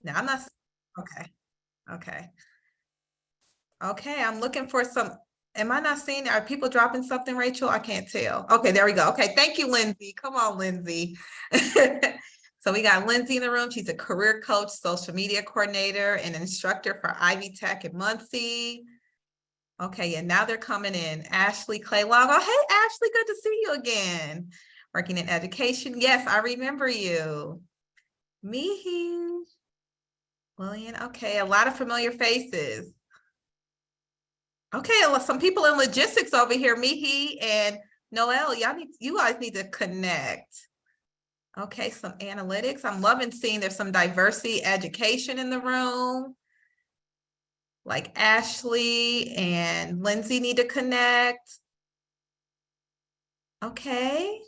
Now I'm not, okay, okay. Okay, I'm looking for some, am I not seeing, are people dropping something, Rachel? I can't tell. Okay, there we go. Okay, thank you, Lindsay. Come on, Lindsay. So we got Lindsay in the room. She's a career coach, social media coordinator, and instructor for Ivy Tech in Muncie. Okay, and now they're coming in. Ashley Clay Long. Oh, hey, Ashley, good to see you again. Working in education. Yes, I remember you. Mihi. William. Okay, a lot of familiar faces. Okay, well, some people in logistics over here, Mihi and Noel, you guys need to connect. Okay, some analytics. I'm loving seeing there's some diversity education in the room. Like Ashley and Lindsay need to connect. Okay.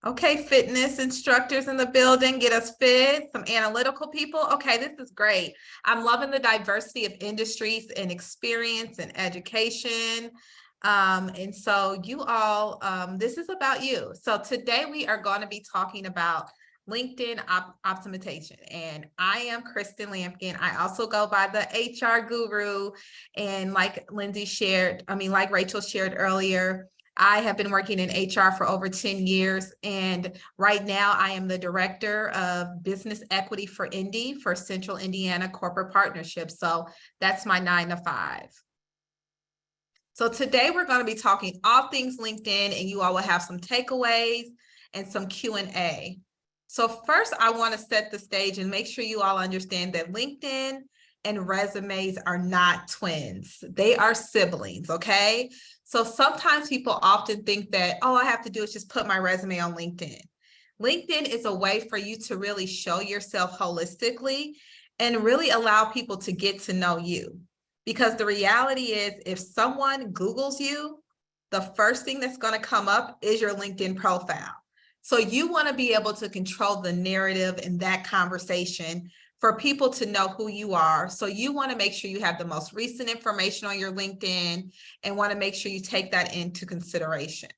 Okay, fitness instructors in the building, get us fit, some analytical people. Okay, this is great. I'm loving the diversity of industries and experience and education. And so you all, this is about you. So today we are going to be talking about LinkedIn optimization. And I am Kristen Lampkin. I also go by the HR guru. And like Lindsay shared, like Rachel shared earlier, I have been working in HR for over 10 years, and right now I am the director of business equity for Indy for Central Indiana Corporate Partnerships. So that's my 9 to 5. So today we're going to be talking all things LinkedIn, and you all will have some takeaways and some Q&A. So first, I want to set the stage and make sure you all understand that LinkedIn and resumes are not twins. They are siblings, okay? So sometimes people often think that, all I have to do is just put my resume on LinkedIn. LinkedIn is a way for you to really show yourself holistically and really allow people to get to know you. Because the reality is, if someone Googles you, the first thing that's going to come up is your LinkedIn profile. So you want to be able to control the narrative in that conversation for people to know who you are. So you want to make sure you have the most recent information on your LinkedIn and want to make sure you take that into consideration.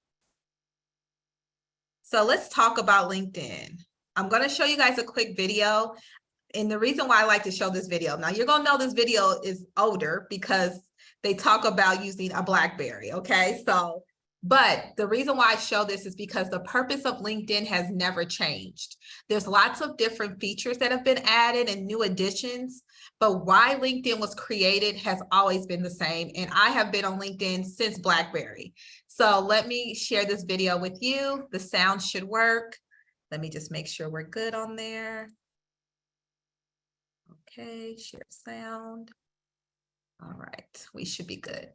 So let's talk about LinkedIn. I'm going to show you guys a quick video. And the reason why I like to show this video, now you're going to know this video is older because they talk about using a BlackBerry, okay? So, but the reason why I show this is because the purpose of LinkedIn has never changed. There's lots of different features that have been added and new additions, but why LinkedIn was created has always been the same. And I have been on LinkedIn since BlackBerry. So let me share this video with you. The sound should work. Let me just make sure we're good on there. Okay, share sound. All right, we should be good.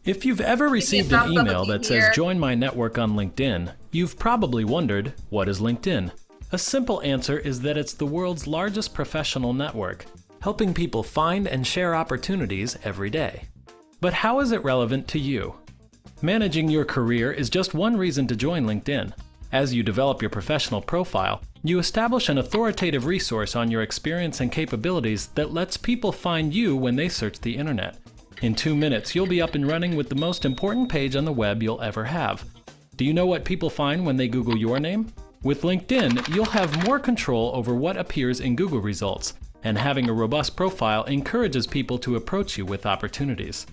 If you've ever received an email that says join my network on LinkedIn, you've probably wondered, what is LinkedIn? A simple answer is that it's the world's largest professional network, helping people find and share opportunities every day. But how is it relevant to you? Managing your career is just one reason to join LinkedIn. As you develop your professional profile, you establish an authoritative resource on your experience and capabilities that lets people find you when they search the internet. In 2 minutes, you'll be up and running with the most important page on the web you'll ever have. Do you know what people find when they Google your name? With LinkedIn, you'll have more control over what appears in Google results, and having a robust profile encourages people to approach you with opportunities.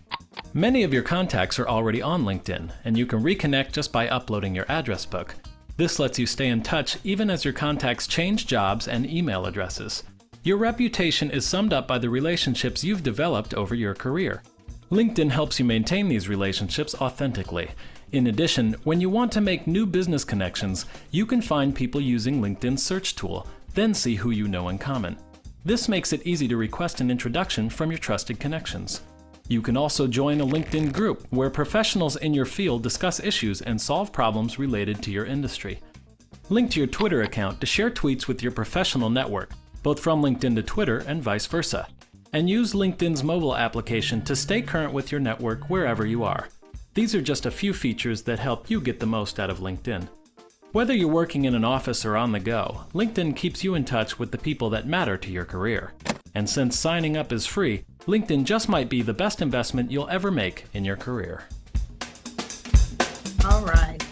Many of your contacts are already on LinkedIn, and you can reconnect just by uploading your address book. This lets you stay in touch even as your contacts change jobs and email addresses. Your reputation is summed up by the relationships you've developed over your career. LinkedIn helps you maintain these relationships authentically. In addition, when you want to make new business connections, you can find people using LinkedIn's search tool, then see who you know in common. This makes it easy to request an introduction from your trusted connections. You can also join a LinkedIn group where professionals in your field discuss issues and solve problems related to your industry. Link to your Twitter account to share tweets with your professional network, both from LinkedIn to Twitter and vice versa. And use LinkedIn's mobile application to stay current with your network wherever you are. These are just a few features that help you get the most out of LinkedIn. Whether you're working in an office or on the go, LinkedIn keeps you in touch with the people that matter to your career. And since signing up is free, LinkedIn just might be the best investment you'll ever make in your career. All right.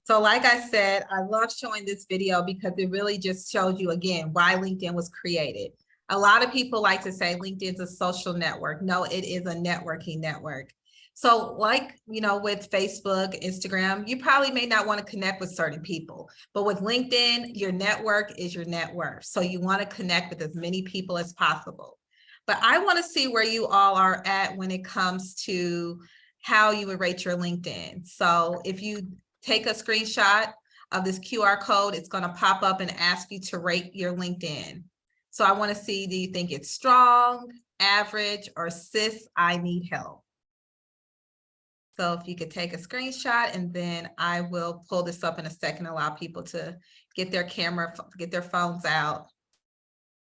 So like I said, I love showing this video because it really just shows you again why LinkedIn was created. A lot of people like to say LinkedIn is a social network. No, it is a networking network. So like, with Facebook, Instagram, you probably may not want to connect with certain people, but with LinkedIn, your network is your net worth. So you want to connect with as many people as possible. But I want to see where you all are at when it comes to how you would rate your LinkedIn. So if you take a screenshot of this QR code, it's going to pop up and ask you to rate your LinkedIn. So I want to see, do you think it's strong, average, or sis, I need help? So if you could take a screenshot, and then I will pull this up in a second, allow people to get their camera, get their phones out.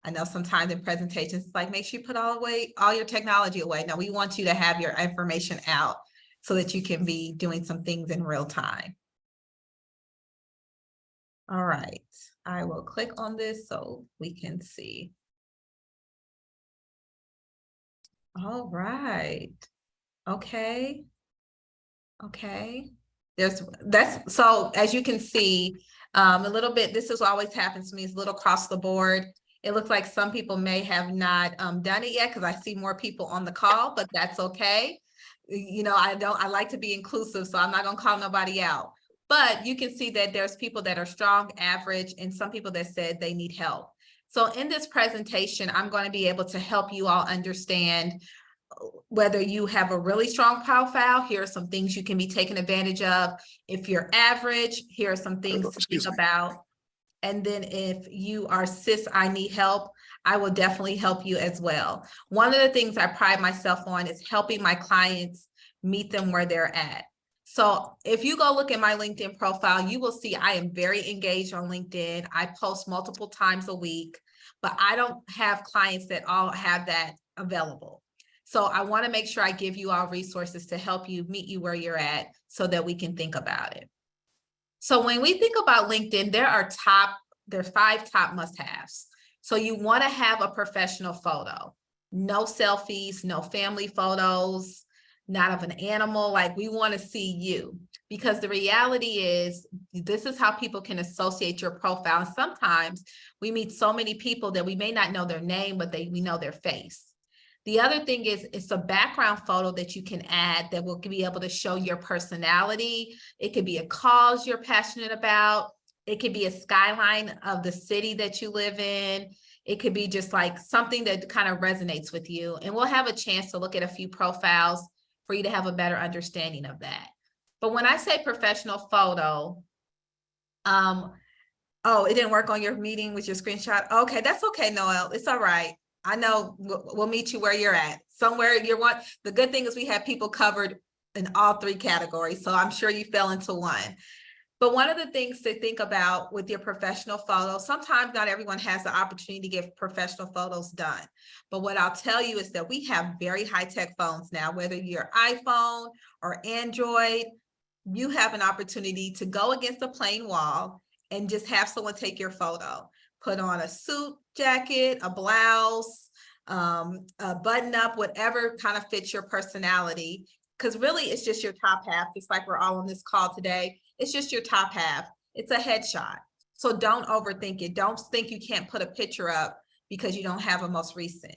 I know sometimes in presentations, it's like, make sure you put all your technology away. No, we want you to have your information out so that you can be doing some things in real time. All right, I will click on this so we can see. All right, okay. Okay, so as you can see, a little bit, this is always happens to me, it's a little across the board. It looks like some people may have not done it yet because I see more people on the call, but that's okay. I like to be inclusive, so I'm not gonna call nobody out. But you can see that there's people that are strong, average, and some people that said they need help. So in this presentation, I'm going to be able to help you all understand whether you have a really strong profile. Here are some things you can be taking advantage of. If you're average, here are some things to think about. And then if you are cis, I need help, I will definitely help you as well. One of the things I pride myself on is helping my clients meet them where they're at. So if you go look at my LinkedIn profile, you will see I am very engaged on LinkedIn. I post multiple times a week, but I don't have clients that all have that available. So I want to make sure I give you all resources to help you meet you where you're at so that we can think about it. So when we think about LinkedIn, there are 5 top must-haves. So you want to have a professional photo, no selfies, no family photos, not of an animal. Like, we want to see you, because the reality is this is how people can associate your profile. And sometimes we meet so many people that we may not know their name, but we know their face. The other thing is, it's a background photo that you can add that will be able to show your personality. It could be a cause you're passionate about. It could be a skyline of the city that you live in. It could be just like something that kind of resonates with you. And we'll have a chance to look at a few profiles for you to have a better understanding of that. But when I say professional photo, oh, it didn't work on your meeting with your screenshot. Okay, that's okay, Noel. It's all right. I know we'll meet you where you're at. Somewhere you're one. The good thing is we have people covered in all 3 categories. So I'm sure you fell into one. But one of the things to think about with your professional photos, sometimes not everyone has the opportunity to get professional photos done. But what I'll tell you is that we have very high-tech phones now, whether you're iPhone or Android, you have an opportunity to go against a plain wall and just have someone take your photo. Put on a suit jacket, a blouse, a button up, whatever kind of fits your personality. Because really, it's just your top half, just like we're all on this call today. It's just your top half. It's a headshot. So don't overthink it. Don't think you can't put a picture up because you don't have a most recent.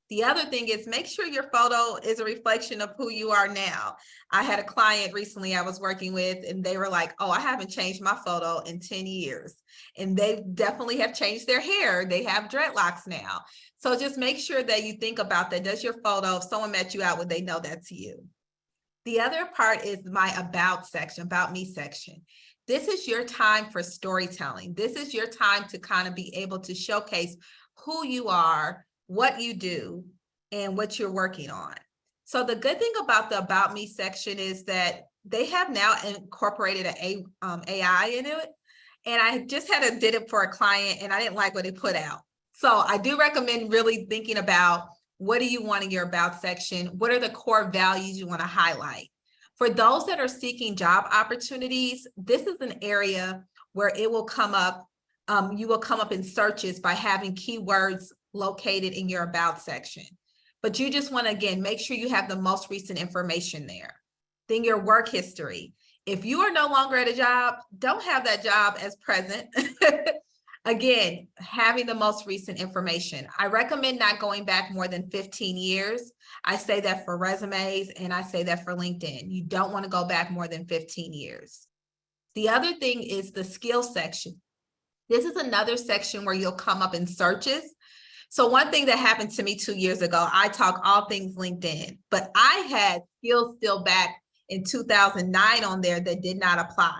The other thing is, make sure your photo is a reflection of who you are now. I had a client recently I was working with, and they were like, oh, I haven't changed my photo in 10 years. And they definitely have changed their hair. They have dreadlocks now. So just make sure that you think about that. Does your photo, if someone met you out, would they know that's you? The other part is my about section, about me section. This is your time for storytelling. This is your time to kind of be able to showcase who you are, what you do, and what you're working on. So the good thing about the About Me section is that they have now incorporated an AI in it. And I just did it for a client, and I didn't like what it put out. So I do recommend really thinking about, what do you want in your About section? What are the core values you want to highlight? For those that are seeking job opportunities, this is an area where it will come up. You will come up in searches by having keywords located in your About section. But you just want to, again, make sure you have the most recent information there. Then your work history. If you are no longer at a job, don't have that job as present. Again, having the most recent information. I recommend not going back more than 15 years. I say that for resumes and I say that for LinkedIn. You don't want to go back more than 15 years. The other thing is the skills section. This is another section where you'll come up in searches. So one thing that happened to me 2 years ago, I talk all things LinkedIn, but I had skills still back in 2009 on there that did not apply.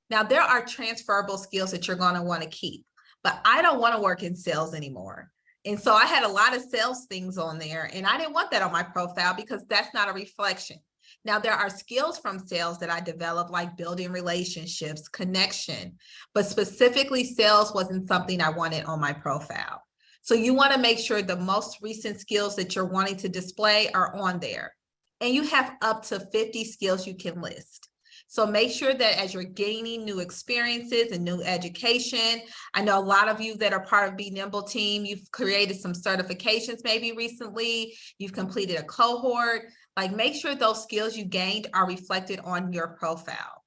Now, there are transferable skills that you're going to want to keep, but I don't want to work in sales anymore. And so I had a lot of sales things on there, and I didn't want that on my profile because that's not a reflection. Now, there are skills from sales that I developed, like building relationships, connection, but specifically sales wasn't something I wanted on my profile. So you want to make sure the most recent skills that you're wanting to display are on there. And you have up to 50 skills you can list. So make sure that as you're gaining new experiences and new education, I know a lot of you that are part of Be Nimble team, you've created some certifications maybe recently, you've completed a cohort, like make sure those skills you gained are reflected on your profile.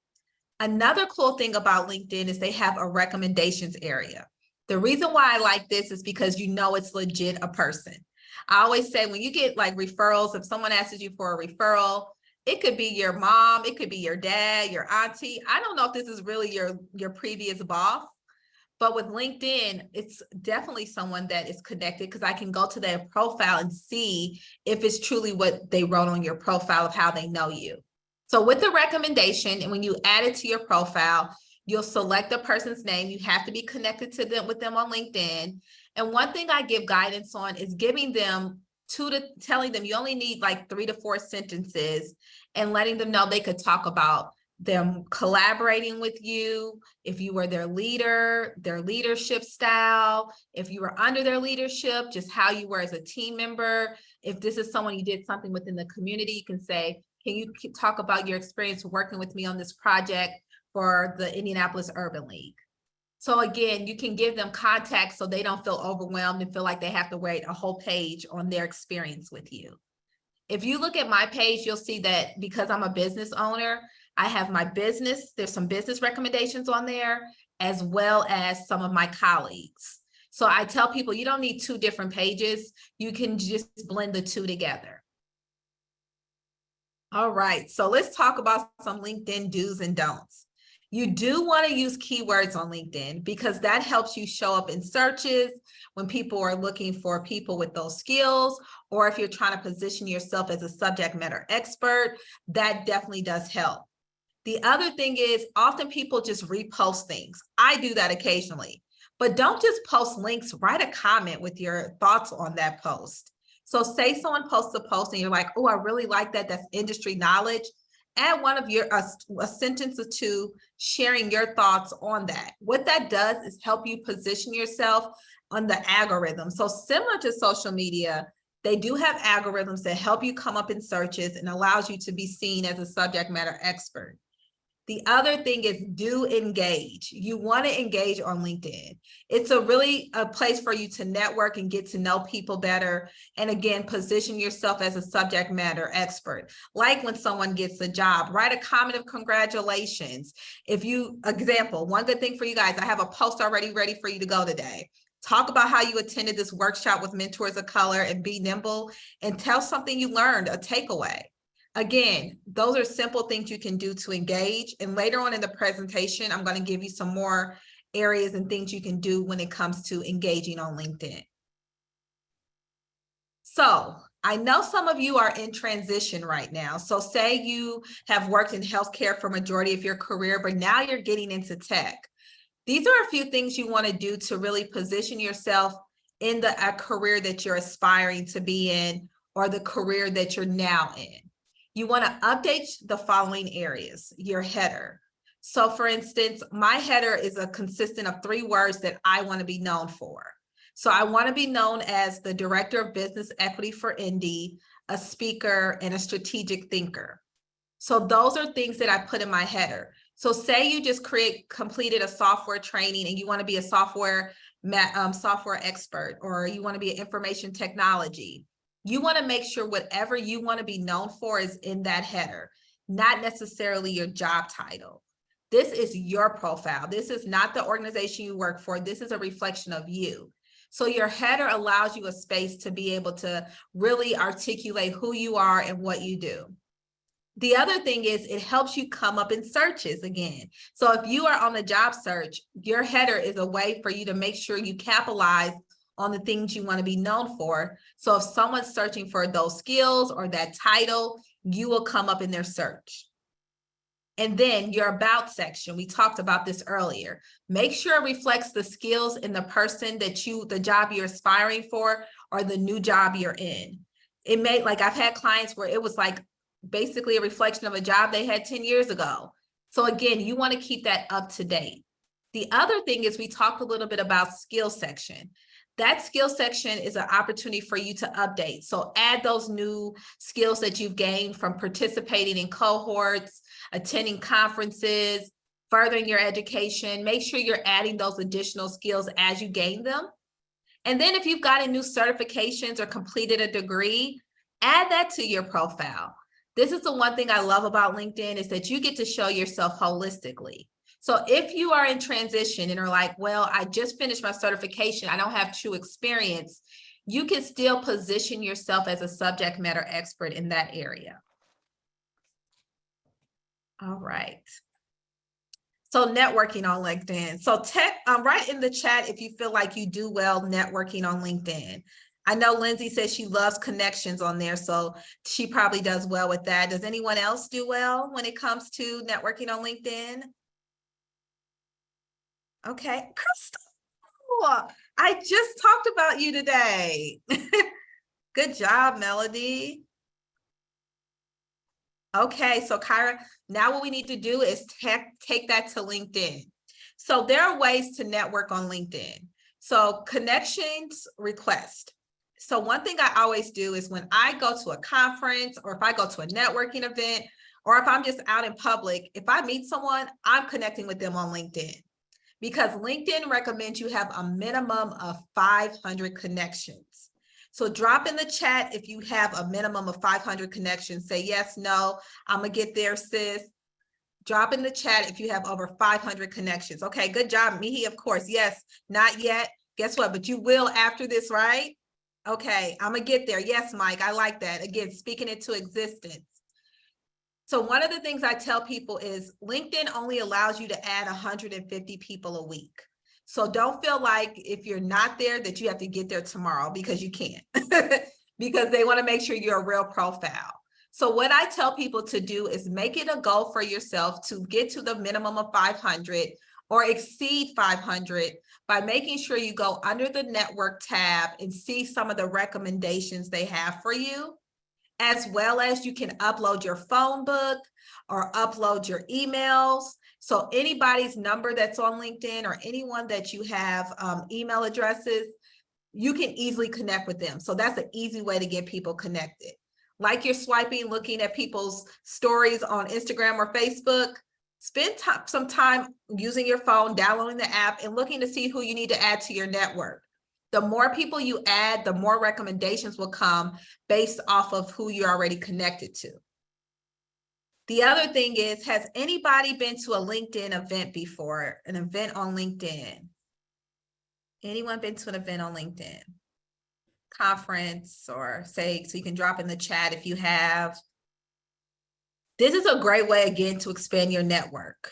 Another cool thing about LinkedIn is they have a recommendations area. The reason why I like this is because you know it's legit a person. I always say when you get like referrals, if someone asks you for a referral, it could be your mom, it could be your dad, your auntie. I don't know if this is really your previous boss, but with LinkedIn, it's definitely someone that is connected because I can go to their profile and see if it's truly what they wrote on your profile of how they know you. So with the recommendation, and when you add it to your profile, you'll select the person's name. You have to be connected to them with them on LinkedIn. And one thing I give guidance on is giving them telling them you only need like 3 to 4 sentences and letting them know they could talk about them collaborating with you, if you were their leader, their leadership style, if you were under their leadership, just how you were as a team member. If this is someone you did something within the community, you can say, can you talk about your experience working with me on this project for the Indianapolis Urban League? So again, you can give them context so they don't feel overwhelmed and feel like they have to write a whole page on their experience with you. If you look at my page, you'll see that because I'm a business owner, I have my business, there's some business recommendations on there, as well as some of my colleagues. So I tell people you don't need 2 different pages. You can just blend the 2 together. All right, so let's talk about some LinkedIn do's and don'ts. You do want to use keywords on LinkedIn because that helps you show up in searches when people are looking for people with those skills, or if you're trying to position yourself as a subject matter expert, that definitely does help. The other thing is often people just repost things. I do that occasionally, but don't just post links, write a comment with your thoughts on that post. So say someone posts a post and you're like, oh, I really like that. That's industry knowledge. Add one of your a sentence or 2 sharing your thoughts on that. What that does is help you position yourself on the algorithm. So similar to social media, they do have algorithms that help you come up in searches and allows you to be seen as a subject matter expert. The other thing is do engage. You want to engage on LinkedIn. It's a place for you to network and get to know people better. And again, position yourself as a subject matter expert. Like when someone gets a job, write a comment of congratulations. Example, one good thing for you guys, I have a post already ready for you to go today. Talk about how you attended this workshop with Mentors of Color and Be Nimble, and tell something you learned, a takeaway. Again, those are simple things you can do to engage. And later on in the presentation, I'm going to give you some more areas and things you can do when it comes to engaging on LinkedIn. So I know some of you are in transition right now. So say you have worked in healthcare for majority of your career, but now you're getting into tech. These are a few things you want to do to really position yourself in a career that you're aspiring to be in, or the career that you're now in. You want to update the following areas, your header. So for instance, my header is consistent of 3 words that I want to be known for. So I want to be known as the Director of Business Equity for Indy, a speaker, and a strategic thinker. So those are things that I put in my header. So say you just completed a software training and you want to be a software expert, or you want to be an information technology. You want to make sure whatever you want to be known for is in that header. not necessarily your job title. This is your profile. This is not the organization you work for. This is a reflection of you. So your header allows you a space to be able to really articulate who you are and what you do. The other thing is it helps you come up in searches again. So if you are on the job search, your header is a way for you to make sure you capitalize on the things you want to be known for. So if someone's searching for those skills or that title, you will come up in their search. And then your about section, we talked about this earlier. Make sure it reflects the skills in the person that the job you're aspiring for or the new job you're in. It may, like I've had clients where it was like basically a reflection of a job they had 10 years ago. So again, you want to keep that up to date. The other thing is we talked a little bit about skill section. That skill section is an opportunity for you to update. So add those new skills that you've gained from participating in cohorts, attending conferences, furthering your education. Make sure you're adding those additional skills as you gain them. And then if you've gotten new certifications or completed a degree, add that to your profile. This is the one thing I love about LinkedIn is that you get to show yourself holistically. So if you are in transition and are like, well, I just finished my certification, I don't have true experience, you can still position yourself as a subject matter expert in that area. All right. So networking on LinkedIn. So write in the chat if you feel like you do well networking on LinkedIn. I know Lindsay says she loves connections on there, so she probably does well with that. Does anyone else do well when it comes to networking on LinkedIn? Okay, Kristen, I just talked about you today. Good job, Melody. Okay, so Kyra, now what we need to do is take that to LinkedIn. So there are ways to network on LinkedIn. So connections request. So one thing I always do is when I go to a conference or if I go to a networking event, or if I'm just out in public, if I meet someone, I'm connecting with them on LinkedIn. Because LinkedIn recommends you have a minimum of 500 connections. So drop in the chat if you have a minimum of 500 connections. Say yes, no, I'm gonna get there, sis. Drop in the chat if you have over 500 connections. Okay, good job, Mihi, of course. Yes, not yet. Guess what? But you will after this, right? Okay, I'm gonna get there. Yes, Mike, I like that. Again, speaking it to existence. So one of the things I tell people is LinkedIn only allows you to add 150 people a week. So don't feel like if you're not there that you have to get there tomorrow, because you can't, because they want to make sure you're a real profile. So what I tell people to do is make it a goal for yourself to get to the minimum of 500 or exceed 500 by making sure you go under the network tab and see some of the recommendations they have for you, as well as you can upload your phone book or upload your emails. So anybody's number that's on LinkedIn or anyone that you have email addresses, you can easily connect with them. So that's an easy way to get people connected. Like you're swiping, looking at people's stories on Instagram or Facebook, spend some time using your phone, downloading the app and looking to see who you need to add to your network. The more people you add, the more recommendations will come based off of who you're already connected to. The other thing is, has anybody been to a LinkedIn event before? An event on LinkedIn? Anyone been to an event on LinkedIn? Conference or say, so you can drop in the chat if you have. This is a great way, again, to expand your network.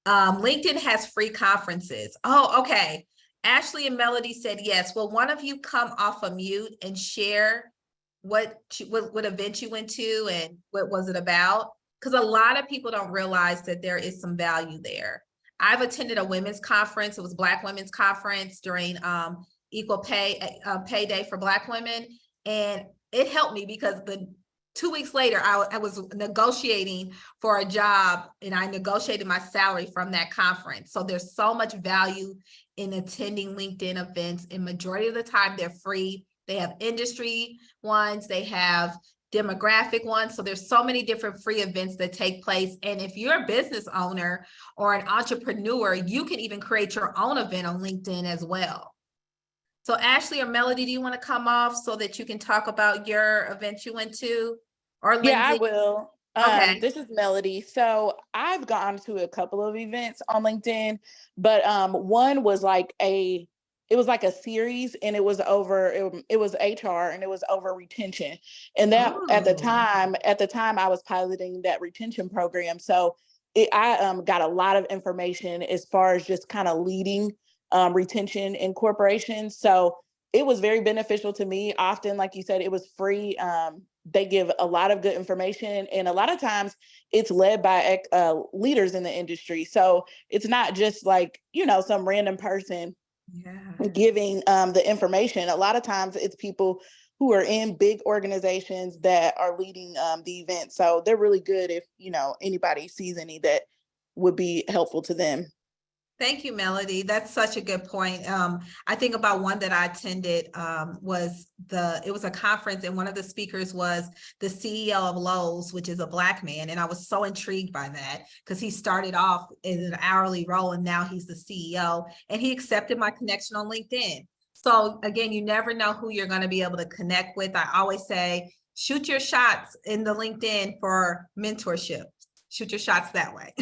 LinkedIn has free conferences. Oh, okay. Ashley and Melody said yes. Will one of you come off of mute and share what event you went to and what was it about? Because a lot of people don't realize that there is some value there. I've attended a women's conference. It was Black Women's Conference during Equal Pay Day for Black women. And it helped me because 2 weeks later, I was negotiating for a job and I negotiated my salary from that conference. So there's so much value in attending LinkedIn events. And majority of the time they're free. They have industry ones, they have demographic ones. So there's so many different free events that take place. And if you're a business owner or an entrepreneur, you can even create your own event on LinkedIn as well. So Ashley or Melody, do you want to come off so that you can talk about your event you went to? Or Lindsay? Yeah, I will. Okay. This is Melody. So I've gone to a couple of events on LinkedIn, but one was like it was like a series, and it was it was HR, and it was over retention. And that at the Oh, time, I was piloting that retention program. So I got a lot of information as far as just kind of leading retention in corporations. So it was very beneficial to me. Often, like you said, it was free. They give a lot of good information, and a lot of times it's led by leaders in the industry. So it's not just like, some random person yeah. giving the information. A lot of times it's people who are in big organizations that are leading the event. So they're really good if, anybody sees any that would be helpful to them. Thank you, Melody. That's such a good point. I think about one that I attended it was a conference, and one of the speakers was the CEO of Lowe's, which is a Black man. And I was so intrigued by that because he started off in an hourly role and now he's the CEO, and he accepted my connection on LinkedIn. So again, you never know who you're going to be able to connect with. I always say, shoot your shots in the LinkedIn for mentorship. Shoot your shots that way.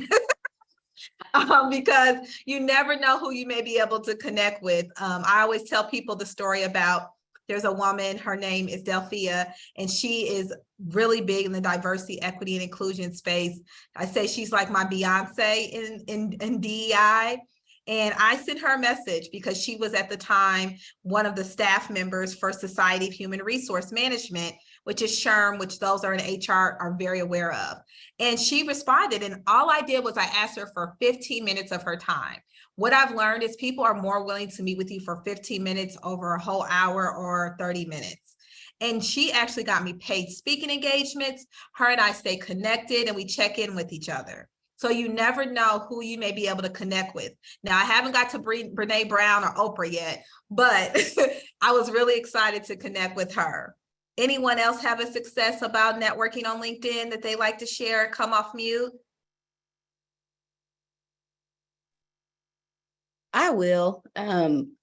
Because you never know who you may be able to connect with. I always tell people the story about there's a woman, her name is Delphia, and she is really big in the diversity, equity, and inclusion space. I say she's like my Beyonce in DEI. And I sent her a message because she was at the time one of the staff members for Society of Human Resource Management, which is SHRM, which those are in HR are very aware of. And she responded, and all I did was I asked her for 15 minutes of her time. What I've learned is people are more willing to meet with you for 15 minutes over a whole hour or 30 minutes. And she actually got me paid speaking engagements. Her and I stay connected, and we check in with each other. So you never know who you may be able to connect with. Now, I haven't got to Brene Brown or Oprah yet, but I was really excited to connect with her. Anyone else have a success about networking on LinkedIn that they like to share? Come off mute. I will.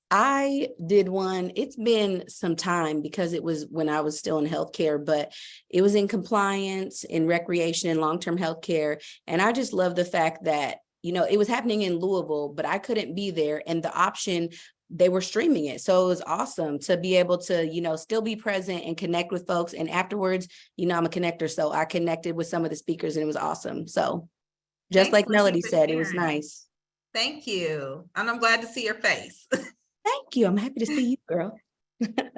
I did one. It's been some time because it was when I was still in healthcare, but it was in compliance, in recreation, and long-term healthcare. And I just love the fact that, it was happening in Louisville, but I couldn't be there. And the option, they were streaming it. So it was awesome to be able to, still be present and connect with folks. And afterwards, I'm a connector. So I connected with some of the speakers, and it was awesome. So just like Melody said, it was nice. Thank you. And I'm glad to see your face. Thank you. I'm happy to see you, girl.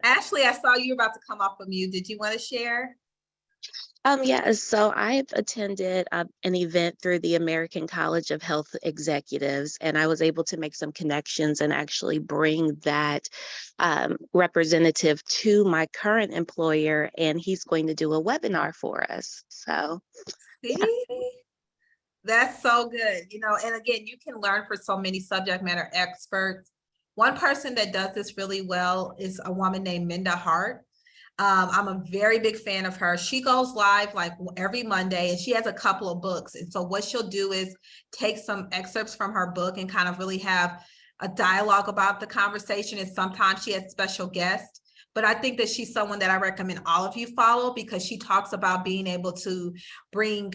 Ashley, I saw you were about to come off of mute. Did you want to share? Yeah, so I've attended an event through the American College of Health Executives, and I was able to make some connections and actually bring that representative to my current employer, and he's going to do a webinar for us. So, See? yeah. That's so good. And again, you can learn from so many subject matter experts. One person that does this really well is a woman named Minda Hart. I'm a very big fan of her. She goes live like every Monday, and she has a couple of books. And so what she'll do is take some excerpts from her book and kind of really have a dialogue about the conversation. And sometimes she has special guests. But I think that she's someone that I recommend all of you follow, because she talks about being able to bring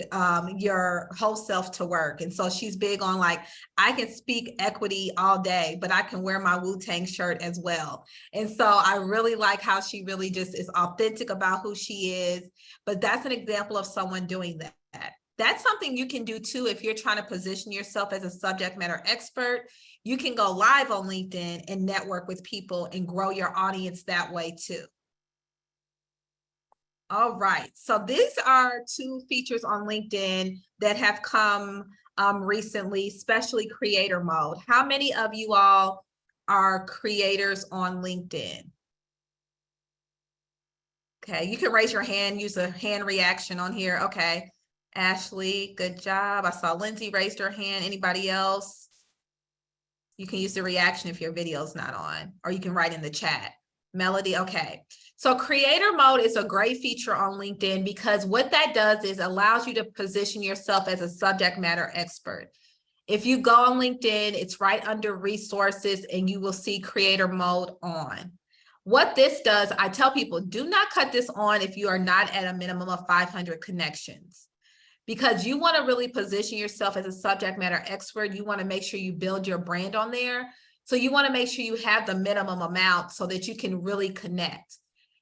your whole self to work. And so she's big on like, I can speak equity all day, but I can wear my Wu-Tang shirt as well. And so I really like how she really just is authentic about who she is. But that's an example of someone doing that. That's something you can do too if you're trying to position yourself as a subject matter expert. You can go live on LinkedIn and network with people and grow your audience that way too. All right, so these are two features on LinkedIn that have come recently, especially creator mode. How many of you all are creators on LinkedIn? Okay, you can raise your hand, use a hand reaction on here. Okay. Ashley, good job. I saw Lindsay raised her hand. Anybody else? You can use the reaction if your video's not on, or you can write in the chat. Melody, okay. So creator mode is a great feature on LinkedIn because what that does is allows you to position yourself as a subject matter expert. If you go on LinkedIn, it's right under resources and you will see creator mode on. What this does, I tell people, do not cut this on if you are not at a minimum of 500 connections. because you want to really position yourself as a subject matter expert. You want to make sure you build your brand on there. So you want to make sure you have the minimum amount so that you can really connect.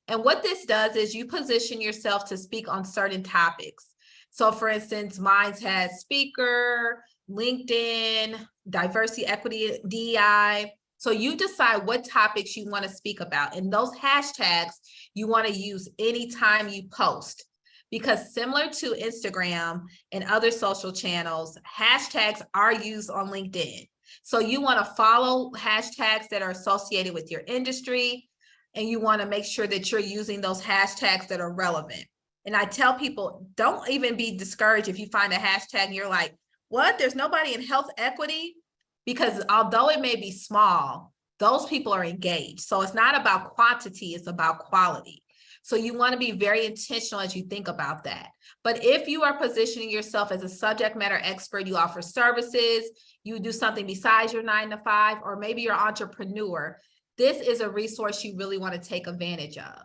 And what this does is you position yourself to speak on certain topics. So for instance, mine has speaker, LinkedIn, diversity, equity, DEI. So you decide what topics you want to speak about. And those hashtags you want to use anytime you post. Because similar to Instagram and other social channels, hashtags are used on LinkedIn. So you want to follow hashtags that are associated with your industry, and you want to make sure that you're using those hashtags that are relevant. And I tell people, don't even be discouraged if you find a hashtag and you're like, what? There's nobody in health equity? Because although it may be small, those people are engaged. So it's not about quantity, it's about quality. So you want to be very intentional as you think about that. But if you are positioning yourself as a subject matter expert, you offer services, you do something besides your 9-to-5, or maybe you're an entrepreneur, this is a resource you really want to take advantage of.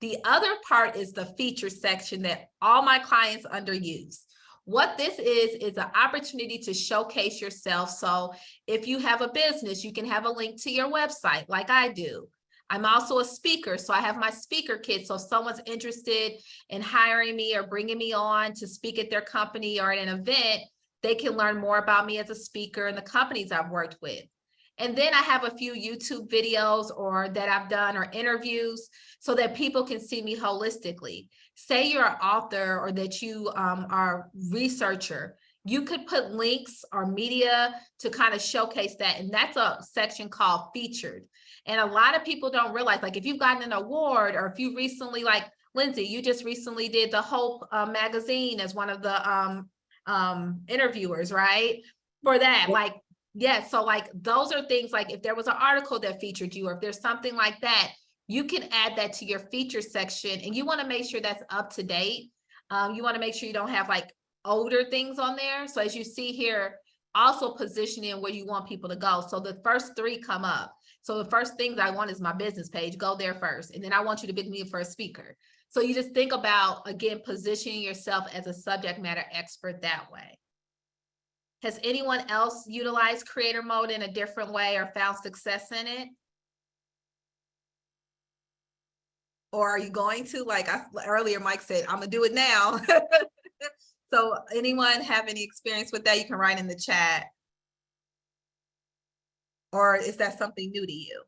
The other part is the feature section that all my clients underuse. What this is an opportunity to showcase yourself. So if you have a business, you can have a link to your website like I do. I'm also a speaker, so I have my speaker kit. So if someone's interested in hiring me or bringing me on to speak at their company or at an event, they can learn more about me as a speaker and the companies I've worked with. And then I have a few YouTube videos or that I've done or interviews so that people can see me holistically. Say you're an author or that you are a researcher, you could put links or media to kind of showcase that. And that's a section called featured. And a lot of people don't realize, like if you've gotten an award or if you recently, like Lindsay, you just recently did the Hope magazine as one of the interviewers, right? For that, like, yeah, so like those are things like if there was an article that featured you or if there's something like that, you can add that to your feature section, and you want to make sure that's up to date. You want to make sure you don't have like older things on there. So as you see here, also positioning where you want people to go. So the first 3 come up. So the first things I want is my business page, go there first. And then I want you to pick me for a speaker. So you just think about, again, positioning yourself as a subject matter expert that way. Has anyone else utilized creator mode in a different way or found success in it? Or are you going to, like earlier Mike said, I'm gonna do it now. So anyone have any experience with that? You can write in the chat. Or is that something new to you?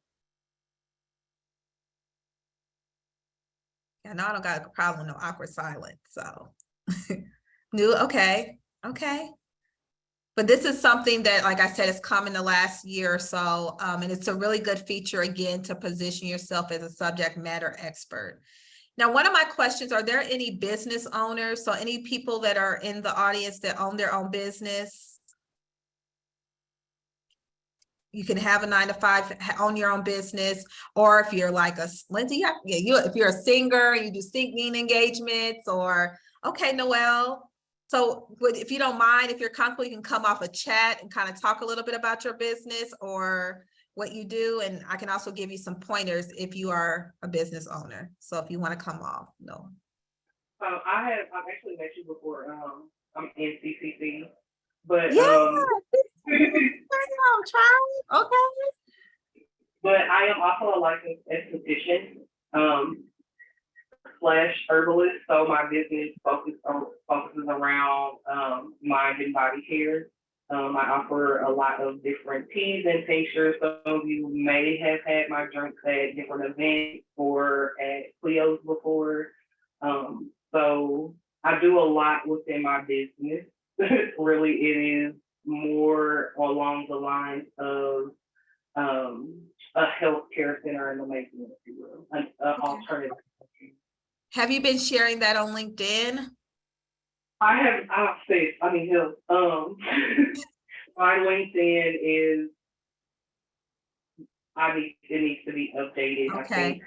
Yeah, no, I don't got a problem with no awkward silence, so. New, okay, okay. But this is something that, like I said, has come in the last year or so, and it's a really good feature, again, to position yourself as a subject matter expert. Now, one of my questions, are there any business owners? So any people that are in the audience that own their own business? You can have a 9-to-5, own your own business, or if you're like a Lindsay, if you're a singer, you do singing engagements, or okay, Noelle. So if you don't mind, if you're comfortable, you can come off a chat and kind of talk a little bit about your business or what you do. And I can also give you some pointers if you are a business owner. So if you want to come off, no. I've actually met you before. I'm in CCC, but yeah, try. Okay. But I am also a licensed esthetician / herbalist. So my business focuses around mind and body care. I offer a lot of different teas and tinctures. Some of you may have had my drinks at different events or at Cleo's before. So I do a lot within my business. Really, it is more along the lines of a healthcare center in the making, if you will, an alternative. Have you been sharing that on LinkedIn? I have. My LinkedIn is. It needs to be updated. Okay. I think.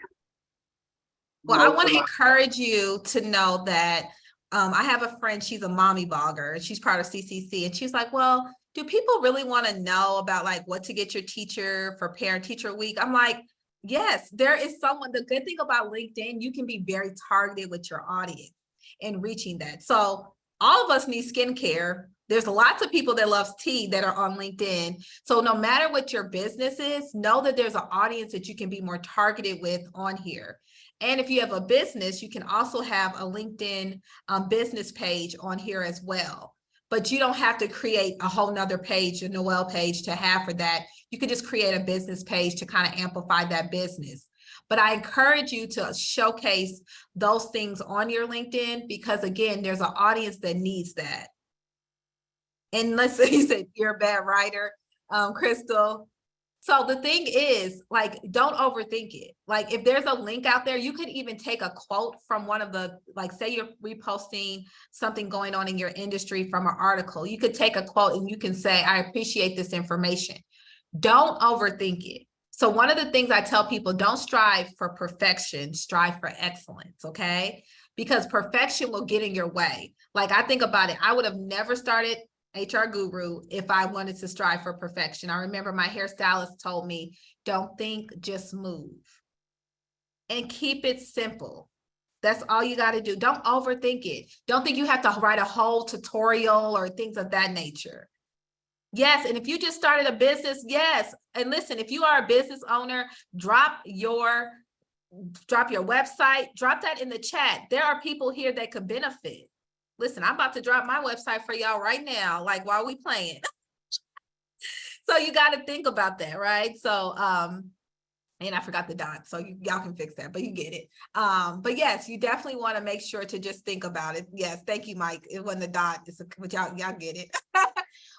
Well, I want to encourage you to know that I have a friend, she's a mommy blogger, and she's part of CCC, and she's like, well, do people really want to know about like what to get your teacher for Parent Teacher Week? I'm like, yes, there is someone. The good thing about LinkedIn, you can be very targeted with your audience and reaching that. So All of us need skincare. There's lots of people that loves tea that are on LinkedIn. So no matter what your business is, know that there's an audience that you can be more targeted with on here. And if you have a business, you can also have a LinkedIn business page on here as well. But you don't have to create a whole nother page, a Noelle page to have for that. You can just create a business page to kind of amplify that business. But I encourage you to showcase those things on your LinkedIn, because again, there's an audience that needs that. And let's say you said you're a bad writer, Crystal. So the thing is, like, don't overthink it. Like, if there's a link out there, you could even take a quote from one of the, like, say you're reposting something going on in your industry from an article. You could take a quote and you can say, I appreciate this information. Don't overthink it. So one of the things I tell people, don't strive for perfection, strive for excellence, okay? Because perfection will get in your way. Like, I think about it, I would have never started HR Guru if I wanted to strive for perfection. I remember my hairstylist told me, don't think, just move. And keep it simple. That's all you got to do. Don't overthink it. Don't think you have to write a whole tutorial or things of that nature. Yes, and if you just started a business, yes. And listen, if you are a business owner, drop your website, drop that in the chat. There are people here that could benefit. Listen, I'm about to drop my website for y'all right now, like while we playing. So you got to think about that, right? So, and I forgot the dot, so y'all can fix that, but you get it. But yes, you definitely want to make sure to just think about it. Yes, thank you, Mike. It wasn't the dot, but y'all get it.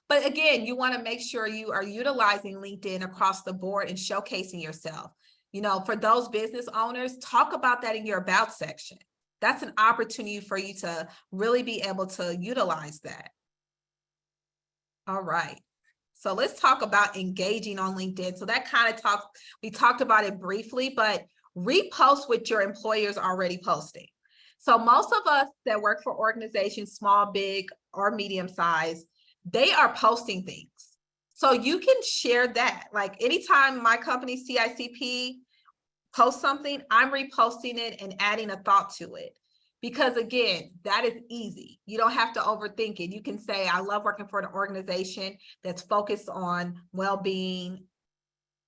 But again, you want to make sure you are utilizing LinkedIn across the board and showcasing yourself. You know, for those business owners, talk about that in your about section. That's an opportunity for you to really be able to utilize that. All right. So let's talk about engaging on LinkedIn. So that kind of we talked about it briefly, but repost what your employer's already posting. So most of us that work for organizations, small, big, or medium size, they are posting things. So you can share that. Like anytime my company CICP post something, I'm reposting it and adding a thought to it. Because again, that is easy. You don't have to overthink it. You can say, I love working for an organization that's focused on well-being,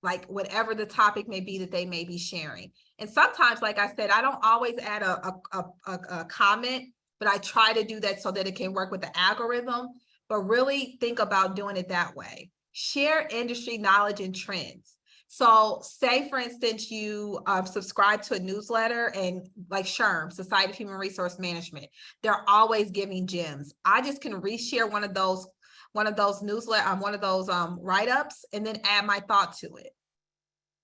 like whatever the topic may be that they may be sharing. And sometimes, like I said, I don't always add a comment, but I try to do that so that it can work with the algorithm. But really think about doing it that way. Share industry knowledge and trends. So say, for instance, you subscribe to a newsletter, and like SHRM, Society of Human Resource Management, they're always giving gems. I just can reshare one of those write-ups and then add my thought to it.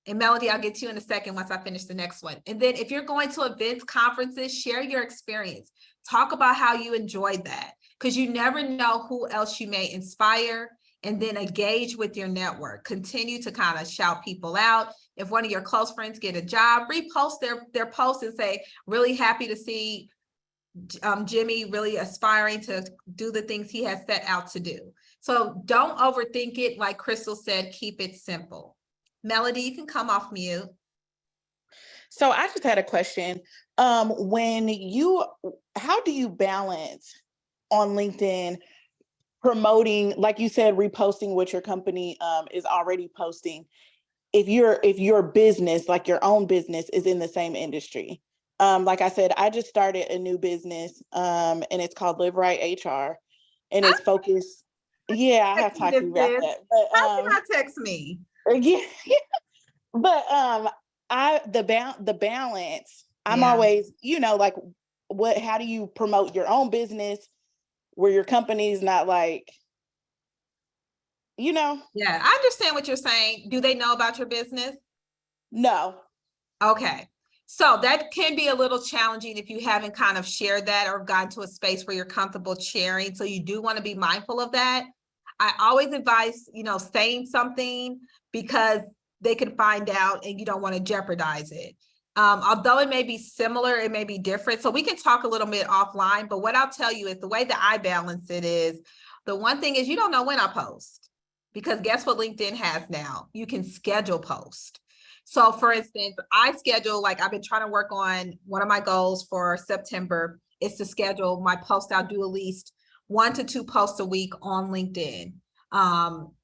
And Melody, I'll get to you in a second once I finish the next one. And then if you're going to events, conferences, share your experience. Talk about how you enjoyed that, because you never know who else you may inspire. And then engage with your network. Continue to kind of shout people out. If one of your close friends get a job, repost their post and say, really happy to see Jimmy really aspiring to do the things he has set out to do. So don't overthink it. Like Crystal said, keep it simple. Melody, you can come off mute. So I just had a question. How do you balance on LinkedIn promoting, like you said, reposting what your company is already posting, if your business, like your own business, is in the same industry? Like I said, I just started a new business, and it's called Live Right HR, and it's focused. Yeah, I have talked to you about that. But how can I text me? Yeah, but the balance. I'm always, like, how do you promote your own business where your company's not like, Yeah, I understand what you're saying. Do they know about your business? No. Okay. So that can be a little challenging if you haven't kind of shared that or gotten to a space where you're comfortable sharing. So you do want to be mindful of that. I always advise, saying something, because they can find out and you don't want to jeopardize it. Although it may be similar, it may be different. So we can talk a little bit offline, but what I'll tell you is the way that I balance it is, the one thing is you don't know when I post, because guess what LinkedIn has now? You can schedule post. So for instance, I schedule, like I've been trying to work on one of my goals for September is to schedule my post. I'll do at least 1 to 2 posts a week on LinkedIn,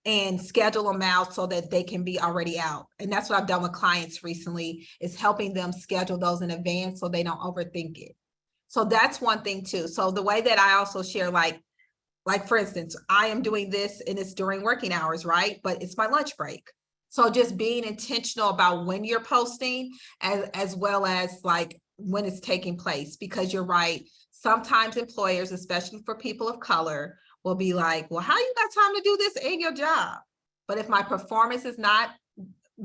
and schedule them out so that they can be already out. And that's what I've done with clients recently, is helping them schedule those in advance so they don't overthink it. So that's one thing too. So the way that I also share, like for instance, I am doing this and it's during working hours, right? But it's my lunch break. So just being intentional about when you're posting, as well as like when it's taking place, because you're right. Sometimes employers, especially for people of color, will be like, well, how you got time to do this in your job? But if my performance is not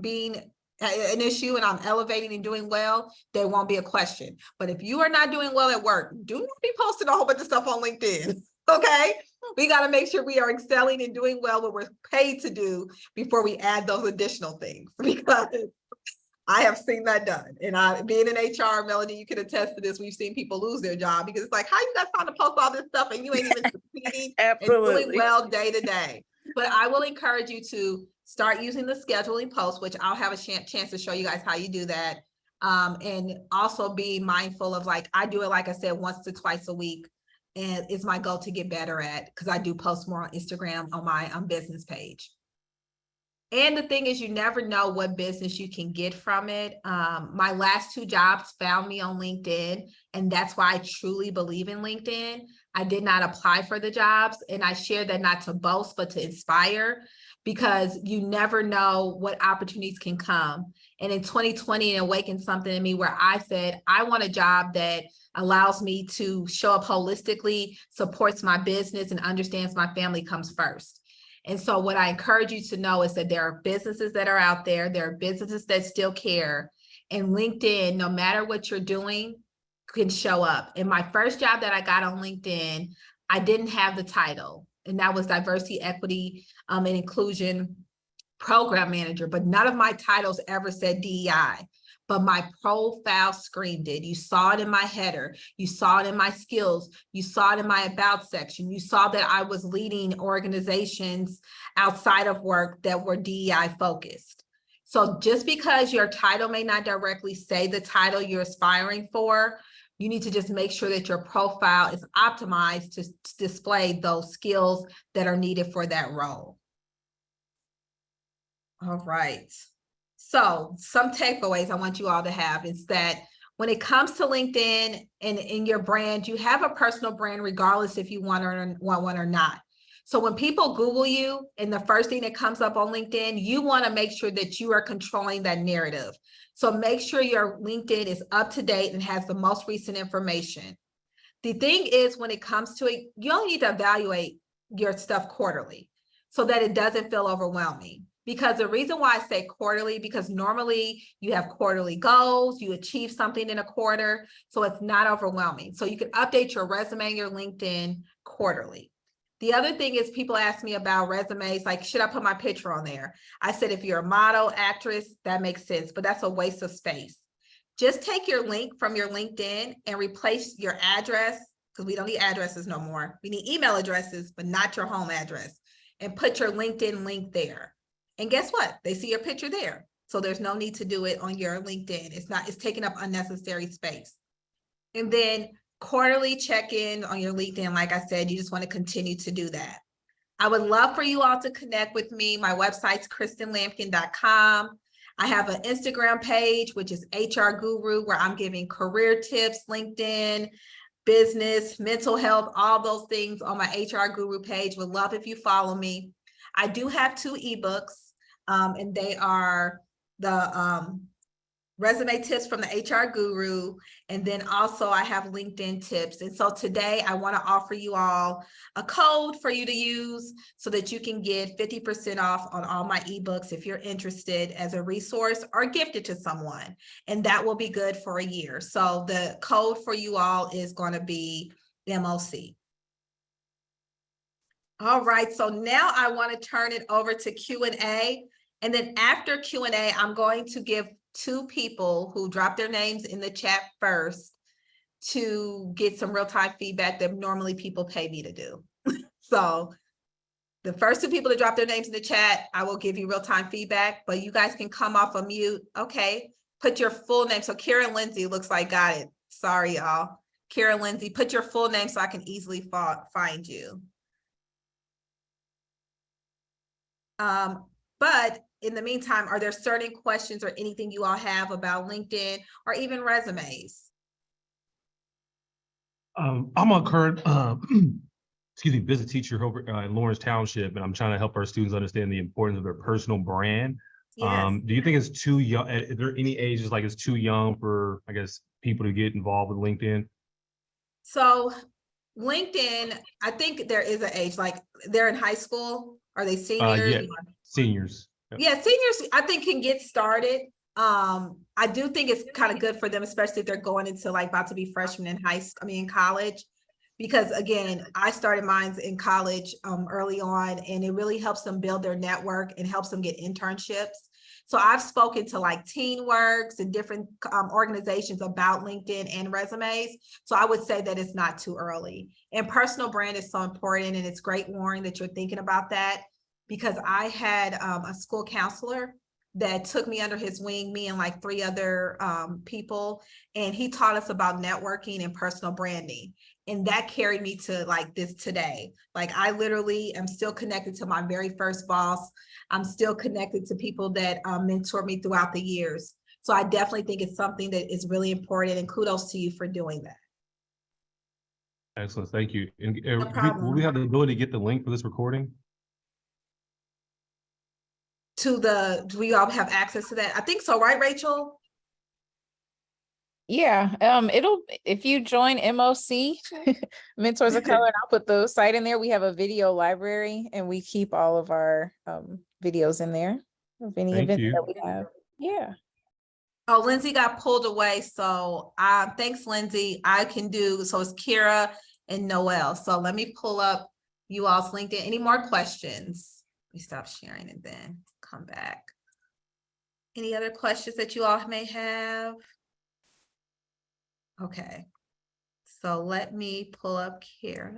being an issue and I'm elevating and doing well, there won't be a question. But if you are not doing well at work, do not be posting a whole bunch of stuff on LinkedIn. Okay, we got to make sure we are excelling and doing well what we're paid to do before we add those additional things, because I have seen that done. And being in HR, Melody, you can attest to this. We've seen people lose their job because it's like, how you got time to post all this stuff and you ain't even succeeding and doing well day to day. But I will encourage you to start using the scheduling post, which I'll have a chance to show you guys how you do that. And also be mindful of, like, I do it, like I said, once to twice a week. And it's my goal to get better at, because I do post more on Instagram on my business page. And the thing is, you never know what business you can get from it. My last 2 jobs found me on LinkedIn, and that's why I truly believe in LinkedIn. I did not apply for the jobs, and I share that not to boast, but to inspire, because you never know what opportunities can come. And in 2020, it awakened something in me where I said, I want a job that allows me to show up holistically, supports my business, and understands my family comes first. And so what I encourage you to know is that there are businesses that are out there. There are businesses that still care. And LinkedIn, no matter what you're doing, can show up. In my first job that I got on LinkedIn, I didn't have the title, and that was diversity, equity, and inclusion program manager, but none of my titles ever said DEI. But my profile screamed it. You saw it in my header. You saw it in my skills. You saw it in my about section. You saw that I was leading organizations outside of work that were DEI focused. So just because your title may not directly say the title you're aspiring for, you need to just make sure that your profile is optimized to display those skills that are needed for that role. All right. So some takeaways I want you all to have is that when it comes to LinkedIn and in your brand, you have a personal brand regardless if you want one or not. So when people Google you and the first thing that comes up on LinkedIn, you want to make sure that you are controlling that narrative. So make sure your LinkedIn is up to date and has the most recent information. The thing is, when it comes to it, you only need to evaluate your stuff quarterly so that it doesn't feel overwhelming. Because the reason why I say quarterly, because normally you have quarterly goals, you achieve something in a quarter, so it's not overwhelming. So you can update your resume and your LinkedIn quarterly. The other thing is, people ask me about resumes, like, should I put my picture on there? I said, if you're a model, actress, that makes sense, but that's a waste of space. Just take your link from your LinkedIn and replace your address, because we don't need addresses no more. We need email addresses, but not your home address, and put your LinkedIn link there. And guess what? They see your picture there. So there's no need to do it on your LinkedIn. It's taking up unnecessary space. And then quarterly check-in on your LinkedIn. Like I said, you just want to continue to do that. I would love for you all to connect with me. My website's KristenLampkin.com. I have an Instagram page, which is HR Guru, where I'm giving career tips, LinkedIn, business, mental health, all those things on my HR Guru page. Would love if you follow me. I do have 2 ebooks, and they are the resume tips from the HR Guru, and then also I have LinkedIn tips. And so today I want to offer you all a code for you to use so that you can get 50% off on all my ebooks if you're interested, as a resource, or gift it to someone. And that will be good for a year. So the code for you all is going to be MOC. All right, so now I want to turn it over to Q&A. And then after Q&A, I'm going to give 2 people who dropped their names in the chat first to get some real-time feedback that normally people pay me to do. So the first 2 people to drop their names in the chat, I will give you real-time feedback, but you guys can come off of mute. Okay, put your full name. So Karen Lindsay looks like got it. Sorry, y'all. Kira Lindsay, put your full name so I can easily find you. But in the meantime, are there certain questions or anything you all have about LinkedIn or even resumes? I'm a current, business teacher over in Lawrence Township, and I'm trying to help our students understand the importance of their personal brand. Yes. Do you think it's too young? Is there any ages like it's too young for, I guess, people to get involved with LinkedIn? So LinkedIn, I think there is an age, like they're in high school. Are they seniors? Yeah, seniors. Yeah, seniors, I think can get started. I do think it's kind of good for them, especially if they're going into like about to be freshmen in in college. Because again, I started mine in college early on, and it really helps them build their network and helps them get internships. So I've spoken to like TeenWorks and different organizations about LinkedIn and resumes. So I would say that it's not too early. And personal brand is so important, and it's great, Warren, that you're thinking about that, because I had a school counselor that took me under his wing, me and like 3 other people, and he taught us about networking and personal branding. And that carried me to like this today. Like I literally am still connected to my very first boss. I'm still connected to people that mentored me throughout the years. So I definitely think it's something that is really important, and kudos to you for doing that. Excellent, thank you. And No problem. will we have the ability to get the link for this recording? Do we all have access to that? I think so, right, Rachel? Yeah, if you join MOC, Mentors of Color, and I'll put the site in there. We have a video library, and we keep all of our videos in there of any Thank event you. that we have. Yeah. Oh, Lindsay got pulled away. So thanks, Lindsay. I can do, so it's Kira and Noel. So let me pull up you all's LinkedIn. Any more questions? We stop sharing and then come back. Any other questions that you all may have? Okay. So let me pull up Kira.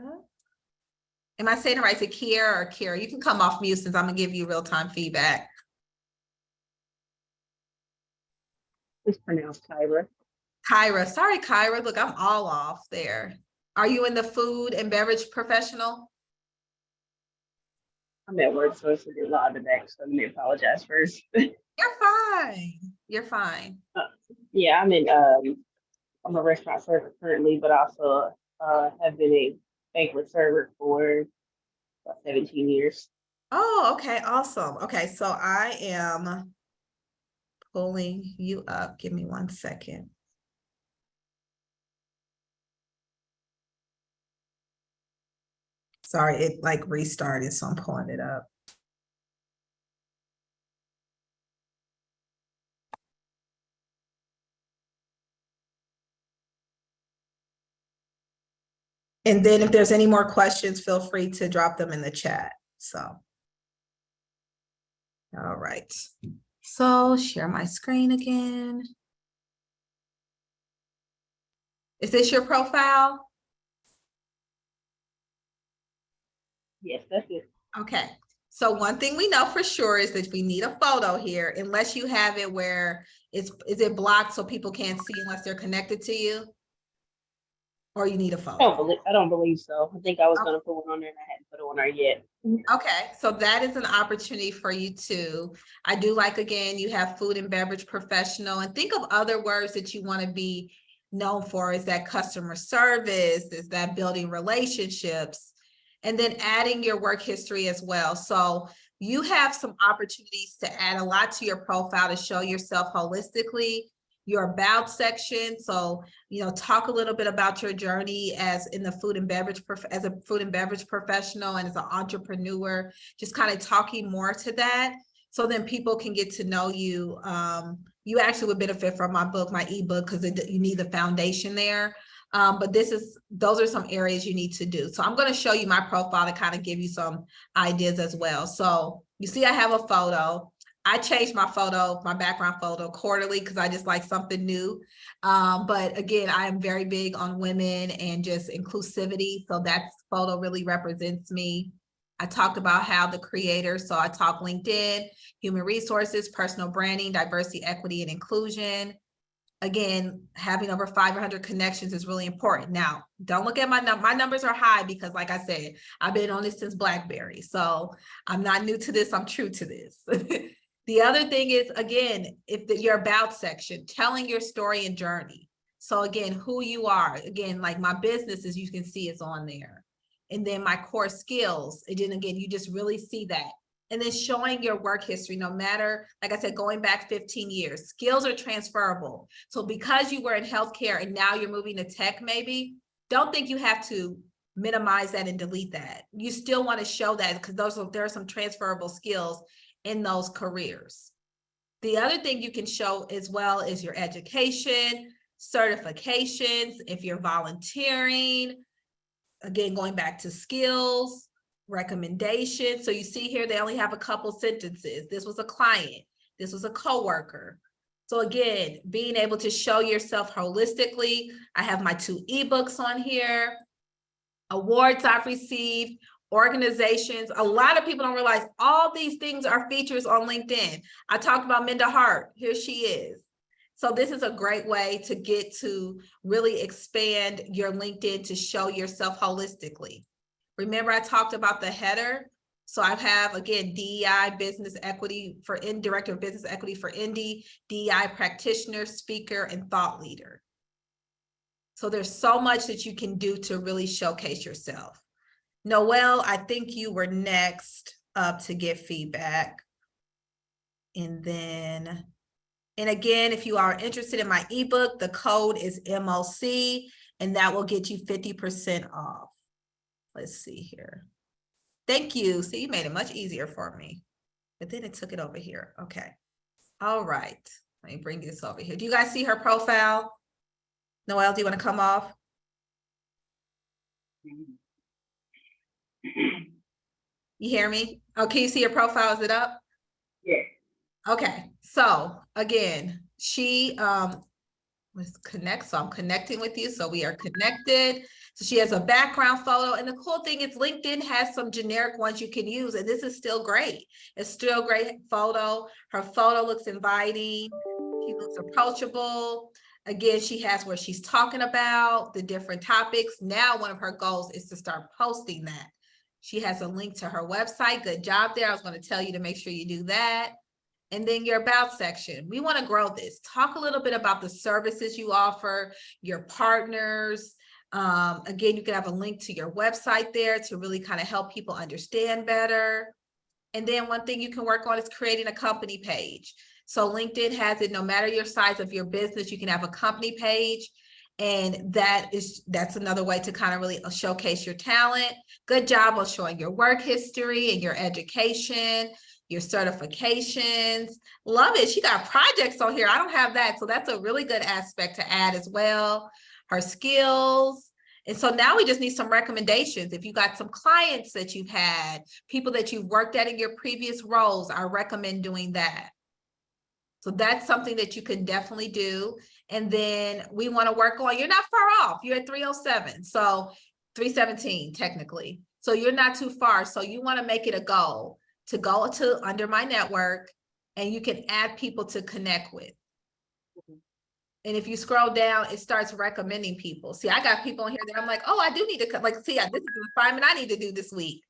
Am I saying it right? Is it Kira or Kira? You can come off mute since I'm gonna give you real-time feedback. It's pronounced Kyra. Kyra, sorry, Kyra. Look, I'm all off there. Are you in the food and beverage professional? I'm at work, so it's a bit loud in the back, so let me apologize first. You're fine. You're fine. Yeah, I'm a restaurant server currently, but also have been a banquet server for about 17 years. Oh, okay, awesome. Okay, so I am pulling you up. Give me 1 second. Sorry, it like restarted, so I'm pulling it up. And then if there's any more questions, feel free to drop them in the chat. So, all right. So share my screen again. Is this your profile? Yes, that's it. Okay. So one thing we know for sure is that we need a photo here, unless you have it where is it blocked so people can't see unless they're connected to you? Or you need a photo? I don't believe so. I think I was gonna put one on there and I hadn't put it on there yet. Okay, so that is an opportunity for you too. I do like, again, you have food and beverage professional, and think of other words that you want to be known for. Is that customer service? Is that building relationships? And then adding your work history as well. So you have some opportunities to add a lot to your profile to show yourself holistically. Your about section. So, talk a little bit about your journey as in the food and beverage, as a food and beverage professional and as an entrepreneur, just kind of talking more to that. So then people can get to know you. You actually would benefit from my book, my ebook, because you need the foundation there. But those are some areas you need to do. So I'm going to show you my profile to kind of give you some ideas as well. So you see, I have a photo. I change my background photo quarterly because I just like something new. But again, I am very big on women and just inclusivity. So that photo really represents me. I talked about how the creator, so I talk LinkedIn, human resources, personal branding, diversity, equity, and inclusion. again, having over 500 connections is really important. Now, don't look at my numbers are high because, like I said, I've been on this since BlackBerry. So I'm not new to this. I'm true to this. The other thing is, again, your about section, telling your story and journey. So again, who you are. Again, like my business, as you can see, is on there. And then my core skills. And then again, you just really see that. And then showing your work history, no matter, like I said, going back 15 years, skills are transferable. So because you were in healthcare and now you're moving to tech, maybe, don't think you have to minimize that and delete that. You still want to show that because there are some transferable skills in those careers. The other thing you can show as well is your education, certifications, if you're volunteering, again, going back to skills, recommendations. So you see here, they only have a couple sentences. This was a client. This was a coworker. So again, being able to show yourself holistically. I have my 2 ebooks on here, awards I've received, organizations. A lot of people don't realize all these things are features on LinkedIn. I talked about Minda Hart. Here she is. So this is a great way to get to really expand your LinkedIn to show yourself holistically. Remember, I talked about the header. So I have, again, DEI business equity for director of business equity for Indy, DEI practitioner, speaker, and thought leader. So there's so much that you can do to really showcase yourself. Noelle, I think you were next up to get feedback. And again, if you are interested in my ebook, the code is MOC, and that will get you 50% off. Let's see here. Thank you. See, you made it much easier for me, but then it took it over here. Okay. All right. Let me bring this over here. Do you guys see her profile? Noelle, do you want to come off? You hear me? Oh, can you see your profile? Is it up? Yeah. Okay. So again, she let's connect. So I'm connecting with you. So we are connected. So she has a background photo. And the cool thing is LinkedIn has some generic ones you can use. And this is still great. It's still a great photo. Her photo looks inviting. She looks approachable. Again, she has where she's talking about the different topics. Now, one of her goals is to start posting that. She has a link to her website. Good job there. I was going to tell you to make sure you do that. And then your about section. We want to grow this. Talk a little bit about the services you offer, your partners. Again, you can have a link to your website there to really kind of help people understand better. And then one thing you can work on is creating a company page. So LinkedIn has it, no matter your size of your business, you can have a company page. And that's another way to kind of really showcase your talent. Good job on showing your work history and your education, your certifications. Love it. She got projects on here. I don't have that. So that's a really good aspect to add as well. Her skills. And so now we just need some recommendations. If you got some clients that you've had, people that you've worked at in your previous roles, I recommend doing that. So that's something that you can definitely do. And then we want to work on, you're not far off. You're at 307. So 317 technically. So you're not too far. So you want to make it a goal to go to under my network, and you can add people to connect with. And if you scroll down, it starts recommending people. See, I got people in here that I'm like, oh, I do need to, like, see, this is an assignment I need to do this week.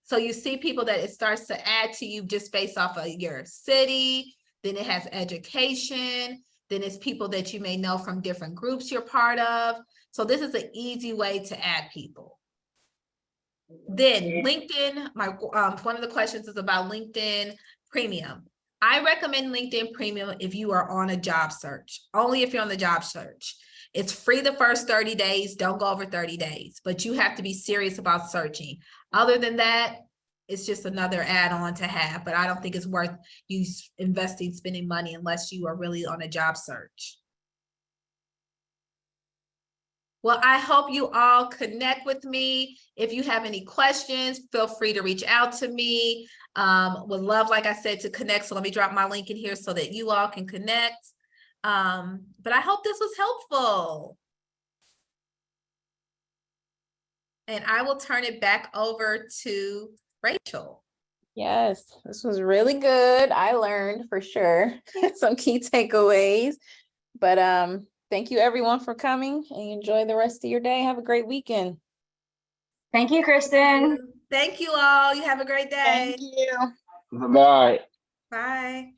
So you see people that it starts to add to you just based off of your city. Then it has education. Then it's people that you may know from different groups you're part of. So this is an easy way to add people. Then LinkedIn, one of the questions is about LinkedIn Premium. I recommend LinkedIn Premium if you are on a job search, only if you're on the job search. It's free the first 30 days, don't go over 30 days, but you have to be serious about searching. Other than that, it's just another add-on to have, but I don't think it's worth you spending money unless you are really on a job search. Well, I hope you all connect with me. If you have any questions, feel free to reach out to me. Would love, like I said, to connect. So let me drop my link in here so that you all can connect. But I hope this was helpful. And I will turn it back over to Rachel. Yes, this was really good. I learned for sure some key takeaways. But thank you everyone for coming, and enjoy the rest of your day. Have a great weekend. Thank you, Kristen. Thank you all. You have a great day. Thank you. Bye. Bye.